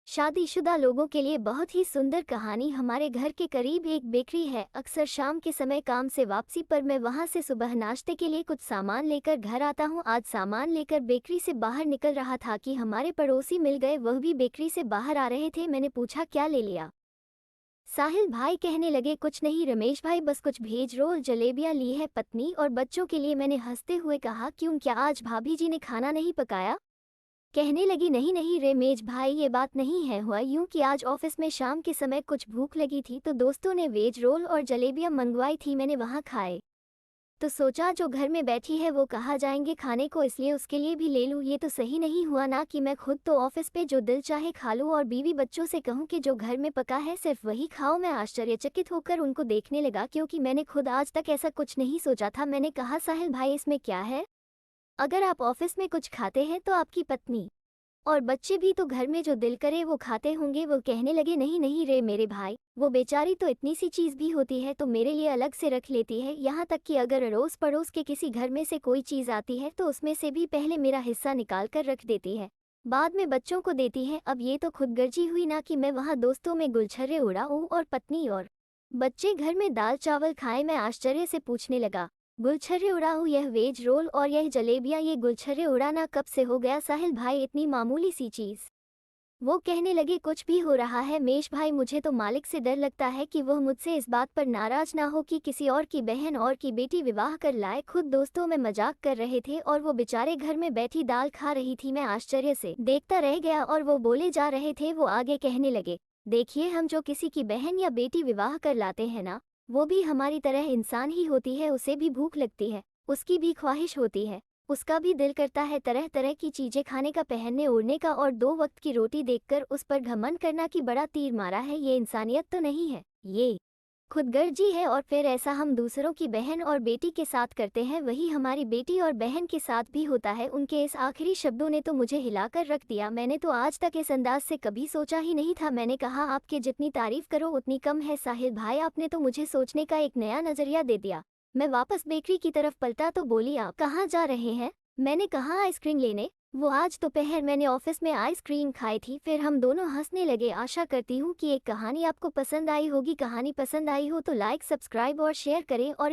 शादीशुदा लोगों के लिए बहुत ही सुंदर कहानी। हमारे घर के करीब एक बेकरी है। अक्सर शाम के समय काम से वापसी पर मैं वहां से सुबह नाश्ते के लिए कुछ सामान लेकर घर आता हूं। आज सामान लेकर बेकरी से बाहर निकल रहा था कि हमारे पड़ोसी मिल गए। वह भी बेकरी से बाहर आ रहे थे। मैंने पूछा, क्या ले लिया? साहिल भाई कहने लगे, कुछ नहीं रमेश भाई, बस कुछ भेज रोल जलेबियां ली है पत्नी और बच्चों के लिए। मैंने हंसते हुए कहा, क्यों, क्या आज भाभी जी ने खाना नहीं पकाया? कहने लगी, नहीं नहीं रमेश भाई, ये बात नहीं है। हुआ यूं कि आज ऑफिस में शाम के समय कुछ भूख लगी थी तो दोस्तों ने वेज रोल और जलेबियां मंगवाई थी। मैंने वहां खाए तो सोचा जो घर में बैठी है वो कहाँ जाएंगे खाने को, इसलिए उसके लिए भी ले लूं। ये तो सही नहीं हुआ ना कि मैं खुद तो ऑफिस पे जो दिल चाहे खा लूं और बीवी बच्चों से कहूं कि जो घर में पका है सिर्फ वही खाओ। मैं आश्चर्यचकित होकर उनको देखने लगा क्योंकि मैंने खुद आज तक ऐसा कुछ नहीं सोचा था। मैंने कहा, साहिल भाई इसमें क्या है? अगर आप ऑफिस में कुछ खाते हैं तो आपकी पत्नी और बच्चे भी तो घर में जो दिल करे वो खाते होंगे। वो कहने लगे, नहीं नहीं रे मेरे भाई, वो बेचारी तो इतनी सी चीज़ भी होती है तो मेरे लिए अलग से रख लेती है। यहाँ तक कि अगर अड़ोस पड़ोस के किसी घर में से कोई चीज़ आती है तो उसमें से भी पहले मेरा हिस्सा निकाल कर रख देती है, बाद में बच्चों को देती है। अब ये तो खुदगर्जी हुई ना कि मैं वहाँ दोस्तों में गुलछर्रे उड़ाऊं और पत्नी और बच्चे घर में दाल चावल खाएं। मैं आश्चर्य से पूछने लगा, गुलछर्रे उड़ाऊं? यह वेज रोल और यह जलेबियां, ये गुलछर्रे उड़ाना कब से हो गया साहिल भाई, इतनी मामूली सी चीज़? वो कहने लगे, कुछ भी हो रहा है मेश भाई, मुझे तो मालिक से डर लगता है कि वह मुझसे इस बात पर नाराज ना हो कि किसी और की बहन और की बेटी विवाह कर लाए। खुद दोस्तों में मजाक कर रहे थे और वो बेचारे घर में बैठी दाल खा रही थी। मैं आश्चर्य से देखता रह गया और वो बोले जा रहे थे। वो आगे कहने लगे, देखिए, हम जो किसी की बहन या बेटी विवाह कर लाते हैं ना, वो भी हमारी तरह इंसान ही होती है। उसे भी भूख लगती है, उसकी भी ख्वाहिश होती है, उसका भी दिल करता है तरह तरह की चीजें खाने का, पहनने ओढ़ने का, और 2 वक्त की रोटी देखकर उस पर घमंड करना कि बड़ा तीर मारा है, ये इंसानियत तो नहीं है, ये खुदगर्जी है। और फिर ऐसा हम दूसरों की बहन और बेटी के साथ करते हैं, वही हमारी बेटी और बहन के साथ भी होता है। उनके इस आखिरी शब्दों ने तो मुझे हिलाकर रख दिया। मैंने तो आज तक इस अंदाज से कभी सोचा ही नहीं था। मैंने कहा, आपके जितनी तारीफ करो उतनी कम है साहिल भाई, आपने तो मुझे सोचने का एक नया नजरिया दे दिया। मैं वापस बेकरी की तरफ पलटा तो बोली, आप कहाँ जा रहे हैं? मैंने कहा, आइसक्रीम लेने। वो आज दोपहर मैंने ऑफिस में आइसक्रीम खाई थी। फिर हम दोनों हंसने लगे। आशा करती हूँ कि एक कहानी आपको पसंद आई होगी। कहानी पसंद आई हो तो लाइक, सब्सक्राइब और शेयर करें और